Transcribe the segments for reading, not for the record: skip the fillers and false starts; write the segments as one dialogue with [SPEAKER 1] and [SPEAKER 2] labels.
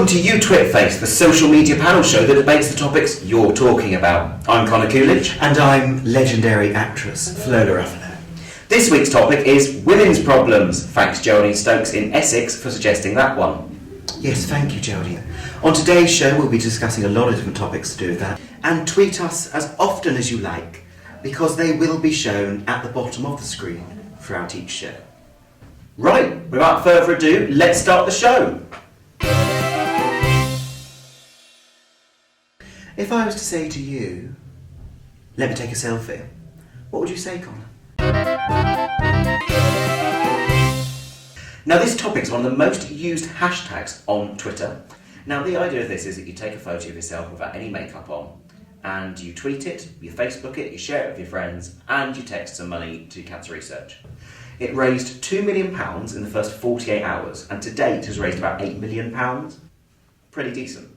[SPEAKER 1] Welcome to YouTwitFace, the social media panel show that debates the topics you're talking about. I'm Connor Coolidge.
[SPEAKER 2] And I'm legendary actress Fallowla Ruffalo.
[SPEAKER 1] This week's topic is women's problems. Thanks Geraldine Stokes in Essex for suggesting that one.
[SPEAKER 2] Yes, thank you, Geraldine. On today's show we'll be discussing a lot of different topics to do with that. And tweet us as often as you like, because they will be shown at the bottom of the screen throughout each show.
[SPEAKER 1] Right, without further ado, let's start the show.
[SPEAKER 2] If I was to say to you, let me take a selfie, what would you say, Connor?
[SPEAKER 1] Now this topic is one of the most used hashtags on Twitter. Now the idea of this is that you take a photo of yourself without any makeup on, and you tweet it, you Facebook it, you share it with your friends, and you text some money to cancer research. It raised £2 million in the first 48 hours, and to date has raised about £8 million. Pretty decent.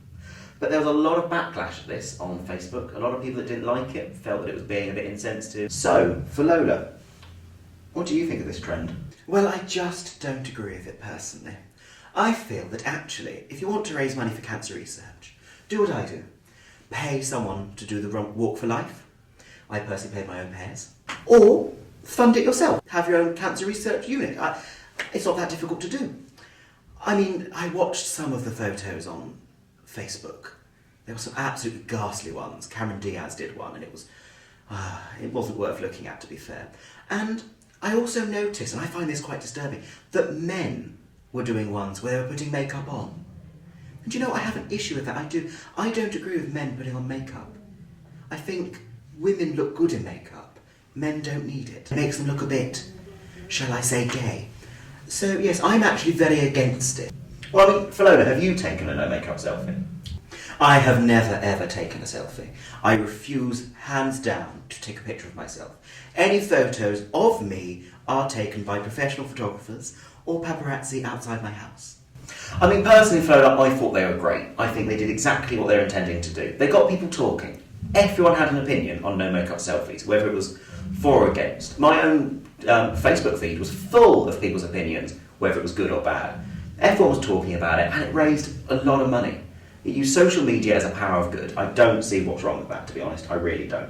[SPEAKER 1] But there was a lot of backlash to this on Facebook. A lot of people that didn't like it felt that it was being a bit insensitive. So, Fallowla, what do you think of this trend?
[SPEAKER 2] Well, I just don't agree with it personally. I feel that actually, if you want to raise money for cancer research, do what I do. Pay someone to do the walk for life. I personally paid my own fares. Or fund it yourself. Have your own cancer research unit. It's not that difficult to do. I mean, I watched some of the photos on Facebook. There were some absolutely ghastly ones. Cameron Diaz did one, and it wasn't worth looking at, to be fair. And I also noticed, and I find this quite disturbing, that men were doing ones where they were putting makeup on. And you know, I have an issue with that. I don't agree with men putting on makeup. I think women look good in makeup. Men don't need it. It makes them look a bit, shall I say, gay. So yes, I'm actually very against it.
[SPEAKER 1] Well, I mean, Fallowla, have you taken a no makeup selfie?
[SPEAKER 2] I have never ever taken a selfie. I refuse, hands down, to take a picture of myself. Any photos of me are taken by professional photographers or paparazzi outside my house.
[SPEAKER 1] I mean, personally, Fallowla, I thought they were great. I think they did exactly what they were intending to do. They got people talking. Everyone had an opinion on no makeup selfies, whether it was for or against. My own Facebook feed was full of people's opinions, whether it was good or bad. Everyone was talking about it, and it raised a lot of money. It used social media as a power of good. I don't see what's wrong with that, to be honest. I really don't.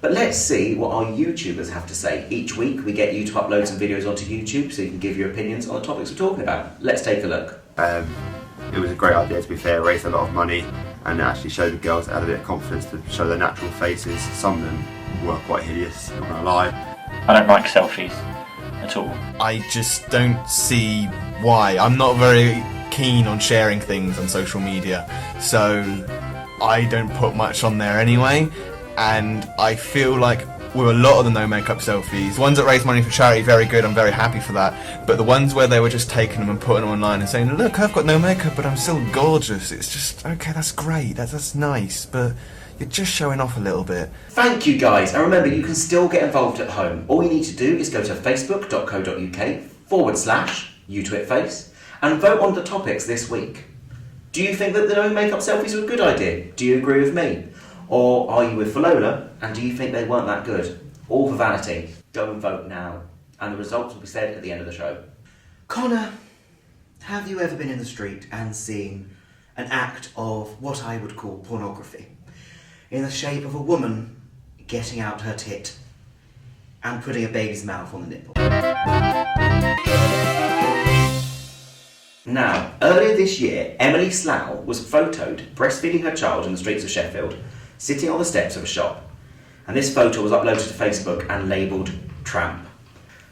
[SPEAKER 1] But let's see what our YouTubers have to say. Each week we get you to upload some videos onto YouTube so you can give your opinions on the topics we're talking about. Let's take a look.
[SPEAKER 3] It was a great idea, to be fair. It raised a lot of money and actually showed the girls that had a bit of confidence to show their natural faces. Some of them were quite hideous, not gonna lie.
[SPEAKER 4] I don't like selfies at all.
[SPEAKER 5] I just don't see why. I'm not very keen on sharing things on social media, so I don't put much on there anyway, and I feel like with a lot of the no makeup selfies, ones that raise money for charity, very good, I'm very happy for that, but the ones where they were just taking them and putting them online and saying, look, I've got no makeup but I'm still gorgeous, it's just, okay, that's great, that's nice, but you're just showing off a little bit.
[SPEAKER 1] Thank you guys, and remember you can still get involved at home. All you need to do is go to facebook.co.uk/YouTwitFace and vote on the topics this week. Do you think that the no makeup selfies were a good idea? Do you agree with me? Or are you with Fallowla and do you think they weren't that good? All for vanity. Go and vote now, and the results will be said at the end of the show.
[SPEAKER 2] Connor, have you ever been in the street and seen an act of what I would call pornography? In the shape of a woman getting out her tit and putting a baby's mouth on the nipple.
[SPEAKER 1] Now, earlier this year, Emily Slough was photoed breastfeeding her child in the streets of Sheffield, sitting on the steps of a shop. And this photo was uploaded to Facebook and labelled tramp.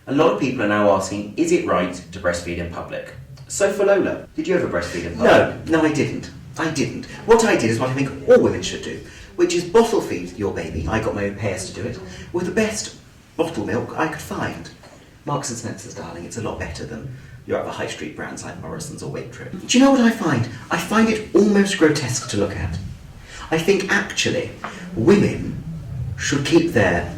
[SPEAKER 1] A lot of people are now asking, is it right to breastfeed in public? So Fallowla, did you ever breastfeed in public?
[SPEAKER 2] No, I didn't. What I did is what I think all women should do, which is bottle feed your baby. I got my own pairs to do it, with the best bottle milk I could find. Marks and Spencer's, darling, it's a lot better than your other high street brands like Morrison's or Waitrose. Do you know what I find? I find it almost grotesque to look at. I think actually women should keep their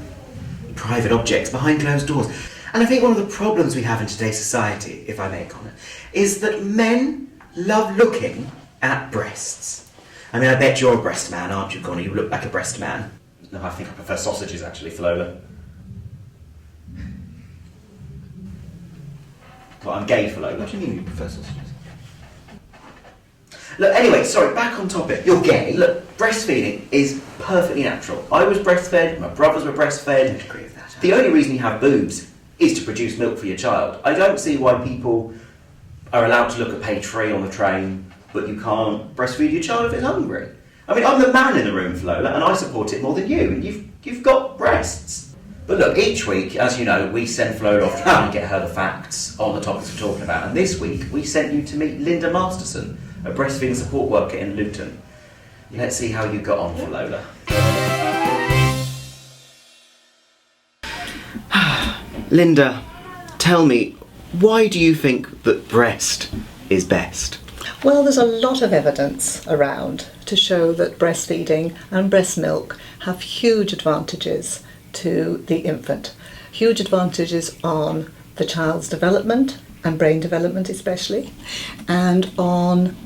[SPEAKER 2] private objects behind closed doors. And I think one of the problems we have in today's society, if I may, Connor, is that men love looking at breasts. I mean, I bet you're a breast man, aren't you, Connor? You look like a breast man.
[SPEAKER 1] No, I think I prefer sausages actually, Fallowla. Well, I'm gay, Fallowla.
[SPEAKER 2] What do you mean you prefer sausages?
[SPEAKER 1] Look, anyway, sorry, back on topic. You're gay. Look, breastfeeding is perfectly natural. I was breastfed, my brothers were breastfed.
[SPEAKER 2] I agree with that.
[SPEAKER 1] The only reason you have boobs is to produce milk for your child. I don't see why people are allowed to look at page 3 on the train, but you can't breastfeed your child if it's hungry. I mean, I'm the man in the room, Fallowla, and I support it more than you, and you've got breasts. But look, each week, as you know, we send Fallowla off to try and get her the facts on the topics we're talking about, and this week we sent you to meet Linda Masterson, a breastfeeding support worker in Luton. Let's see how you got on, Fallowla.
[SPEAKER 2] Linda, tell me, why do you think that breast is best?
[SPEAKER 6] Well, there's a lot of evidence around to show that breastfeeding and breast milk have huge advantages to the infant. Huge advantages on the child's development and brain development especially, and on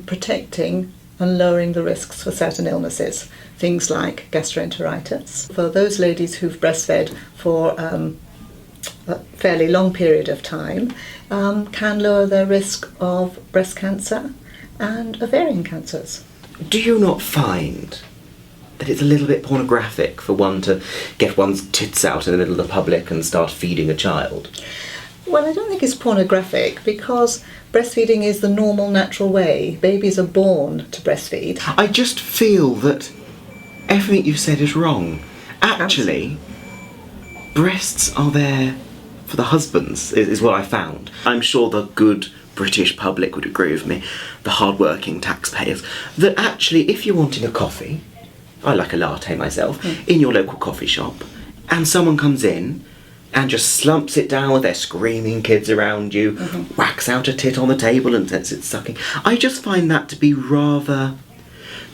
[SPEAKER 6] protecting and lowering the risks for certain illnesses, things like gastroenteritis. For those ladies who've breastfed for a fairly long period of time, can lower their risk of breast cancer and ovarian cancers.
[SPEAKER 2] Do you not find that it's a little bit pornographic for one to get one's tits out in the middle of the public and start feeding a child?
[SPEAKER 6] Well, I don't think it's pornographic because breastfeeding is the normal, natural way. Babies are born to breastfeed.
[SPEAKER 2] I just feel that everything you've said is wrong. Actually, breasts are there for the husbands, is what I found. I'm sure the good British public would agree with me, the hard-working taxpayers, that actually if you're wanting a coffee, I like a latte myself, in your local coffee shop, and someone comes in and just slumps it down with their screaming kids around you, whacks out a tit on the table and says it's sucking. I just find that to be rather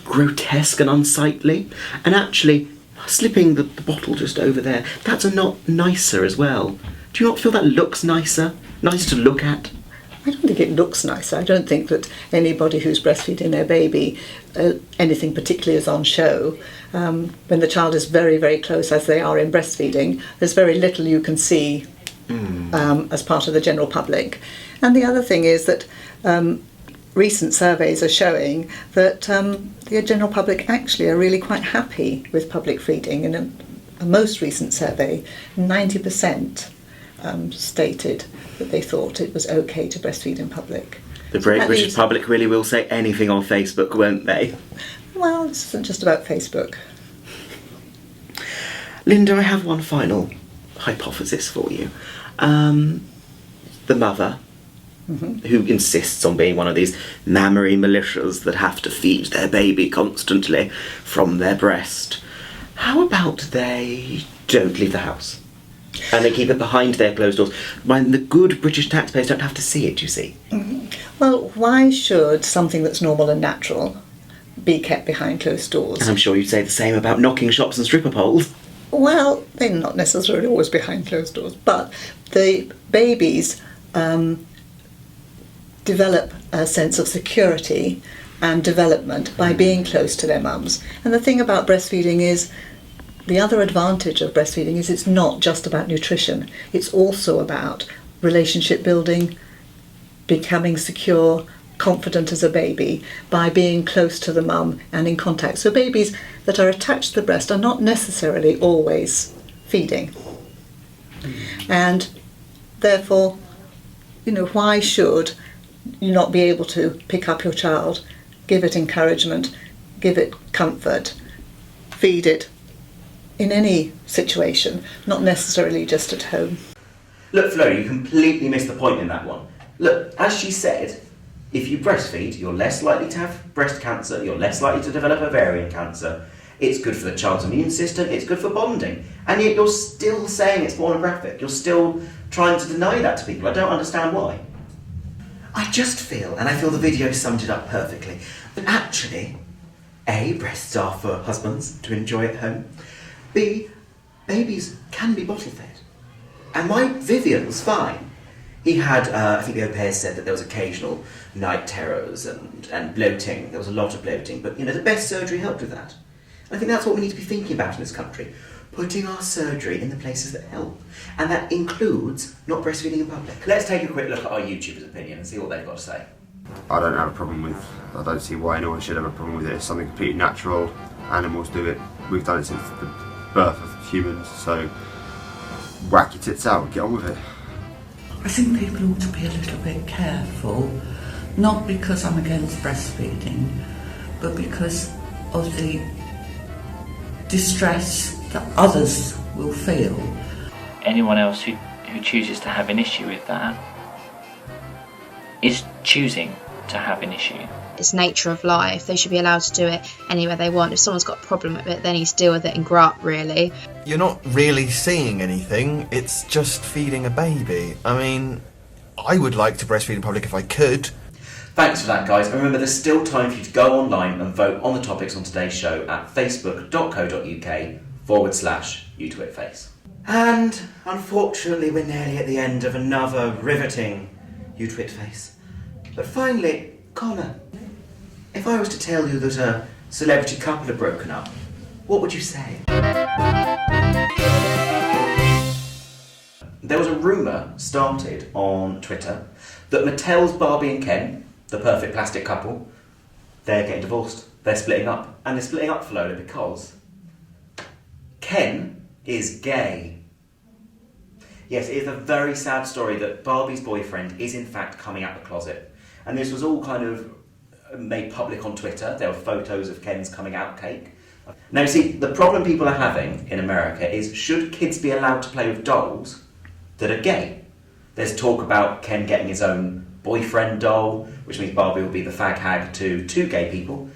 [SPEAKER 2] grotesque and unsightly, and actually slipping the bottle just over there, that's a lot nicer as well. Do you not feel that looks nicer? Nice to look at?
[SPEAKER 6] I don't think it looks nicer. I don't think that anybody who's breastfeeding their baby, anything particularly is on show. When the child is very, very close, as they are in breastfeeding, there's very little you can see as part of the general public. And the other thing is that recent surveys are showing that the general public actually are really quite happy with public feeding. In a most recent survey, 90% stated that they thought it was okay to breastfeed in public.
[SPEAKER 2] The British public really will say anything on Facebook, won't they?
[SPEAKER 6] Well, this isn't just about Facebook.
[SPEAKER 2] Linda, I have one final hypothesis for you. The mother, who insists on being one of these mammary militias that have to feed their baby constantly from their breast, how about they don't leave the house? And they keep it behind their closed doors. When the good British taxpayers don't have to see it, you see.
[SPEAKER 6] Well, why should something that's normal and natural be kept behind closed doors?
[SPEAKER 2] And I'm sure you'd say the same about knocking shops and stripper poles.
[SPEAKER 6] Well, they're not necessarily always behind closed doors, but the babies develop a sense of security and development by being close to their mums. And the thing about breastfeeding is, the other advantage of breastfeeding is it's not just about nutrition. It's also about relationship building, becoming secure, confident as a baby by being close to the mum and in contact. So babies that are attached to the breast are not necessarily always feeding. And therefore, why should you not be able to pick up your child, give it encouragement, give it comfort, feed it in any situation, not necessarily just at home?
[SPEAKER 1] Look, Flo, you completely missed the point in that one. Look, as she said, if you breastfeed, you're less likely to have breast cancer, you're less likely to develop ovarian cancer, it's good for the child's immune system, it's good for bonding, and yet you're still saying it's pornographic. You're still trying to deny that to people. I don't understand why.
[SPEAKER 2] I just feel, and I feel the video summed it up perfectly, that actually, A, breasts are for husbands to enjoy at home. B, babies can be bottle fed. And my Vivian's fine. He had, I think the au pair said that there was occasional night terrors and bloating. There was a lot of bloating, but the best surgery helped with that. And I think that's what we need to be thinking about in this country. Putting our surgery in the places that help. And that includes not breastfeeding in public.
[SPEAKER 1] Let's take a quick look at our YouTubers' opinion and see what they've got to say.
[SPEAKER 3] I don't see why anyone should have a problem with it. It's something completely natural. Animals do it. We've done it since the birth of humans, so whack your tits out and get on with it.
[SPEAKER 7] I think people ought to be a little bit careful, not because I'm against breastfeeding, but because of the distress that others will feel.
[SPEAKER 4] Anyone else who chooses to have an issue with that is choosing to have an issue.
[SPEAKER 8] It's nature of life. They should be allowed to do it anywhere they want. If someone's got a problem with it, they need to deal with it and grow up, really.
[SPEAKER 5] You're not really seeing anything, it's just feeding a baby. I mean, I would like to breastfeed in public if I could.
[SPEAKER 1] Thanks for that, guys. And remember, there's still time for you to go online and vote on the topics on today's show at facebook.co.uk/YouTwitFace.
[SPEAKER 2] And unfortunately, we're nearly at the end of another riveting YouTwitFace. But finally, Connor, if I was to tell you that a celebrity couple had broken up, what would you say?
[SPEAKER 1] There was a rumour started on Twitter that Mattel's Barbie and Ken, the perfect plastic couple, they're getting divorced. They're splitting up. And they're splitting up, Fallowla, because Ken is gay. Yes, it is a very sad story that Barbie's boyfriend is in fact coming out the closet. And this was all kind of made public on Twitter. There were photos of Ken's coming out cake. Now, you see, the problem people are having in America is, should kids be allowed to play with dolls that are gay? There's talk about Ken getting his own boyfriend doll, which means Barbie will be the fag hag to two gay people.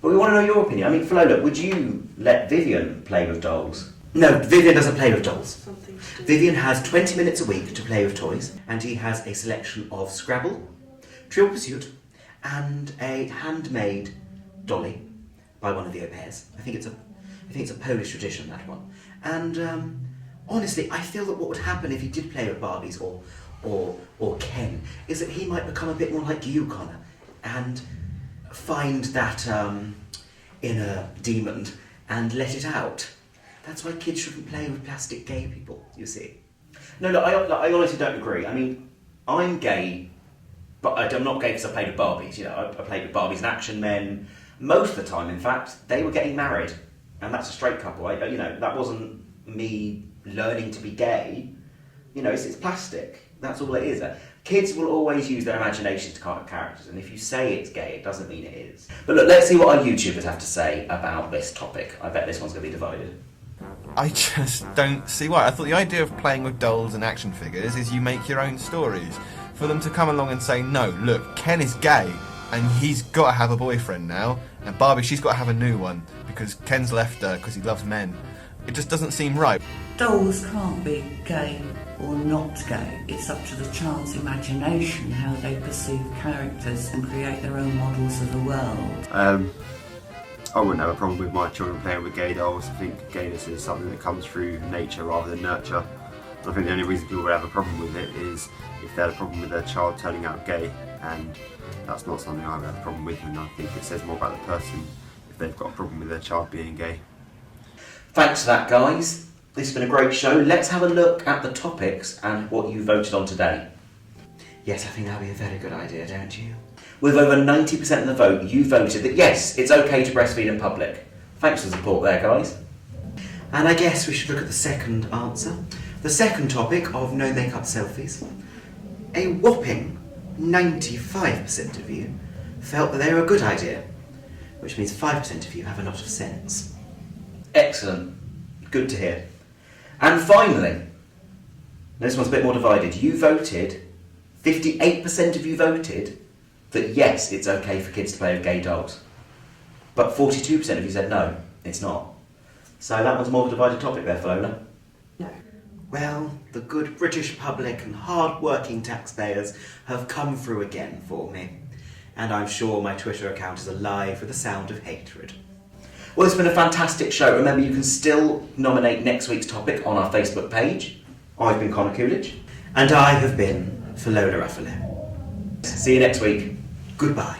[SPEAKER 1] But we want to know your opinion. I mean, Fallowla, would you let Vivian play with dolls?
[SPEAKER 2] No, Vivian doesn't play with dolls. Vivian has 20 minutes a week to play with toys, and he has a selection of Scrabble, Trivial Pursuit, and a handmade dolly by one of the au pairs. I think it's a Polish tradition, that one. And honestly, I feel that what would happen if he did play with Barbies or Ken is that he might become a bit more like you, Connor, and find that inner demon and let it out. That's why kids shouldn't play with plastic gay people, you see.
[SPEAKER 1] No, look, I honestly don't agree. I mean, I'm gay, but I'm not gay because I played with Barbies. You know, I played with Barbies and Action Men. Most of the time, in fact, they were getting married, and that's a straight couple. That wasn't me learning to be gay. You know, it's plastic. That's all it is. Kids will always use their imagination to carve characters, and if you say it's gay, it doesn't mean it is. But look, let's see what our YouTubers have to say about this topic. I bet this one's going to be divided.
[SPEAKER 5] I just don't see why. I thought the idea of playing with dolls and action figures is you make your own stories. For them to come along and say, no, look, Ken is gay, and he's got to have a boyfriend now, and Barbie, she's got to have a new one, because Ken's left her because he loves men. It just doesn't seem right.
[SPEAKER 7] Dolls can't be gay or not gay. It's up to the child's imagination how they perceive characters and create their own models of the world.
[SPEAKER 3] I wouldn't have a problem with my children playing with gay dolls. I think gayness is something that comes through nature rather than nurture. I think the only reason people would have a problem with it is if they had a problem with their child turning out gay, and that's not something I would have a problem with, and I think it says more about the person if they've got a problem with their child being gay.
[SPEAKER 1] Thanks for that, guys. This has been a great show. Let's have a look at the topics and what you voted on today.
[SPEAKER 2] Yes, I think that would be a very good idea, don't you?
[SPEAKER 1] With over 90% of the vote, you voted that yes, it's okay to breastfeed in public. Thanks for the support there, guys.
[SPEAKER 2] And I guess we should look at the second answer. The second topic of no makeup selfies. A whopping 95% of you felt that they were a good idea, which means 5% of you have a lot of sense.
[SPEAKER 1] Excellent. Good to hear. And finally, this one's a bit more divided. 58% of you voted that yes, it's okay for kids to play with gay dolls. But 42% of you said no, it's not. So that one's more of a divided topic there, Fallowla.
[SPEAKER 2] No. Well, the good British public and hard-working taxpayers have come through again for me. And I'm sure my Twitter account is alive with the sound of hatred.
[SPEAKER 1] Well, it's been a fantastic show. Remember, you can still nominate next week's topic on our Facebook page. I've been Connor Coolidge.
[SPEAKER 2] And I have been Fallowla Ruffalo.
[SPEAKER 1] See you next week.
[SPEAKER 2] Goodbye.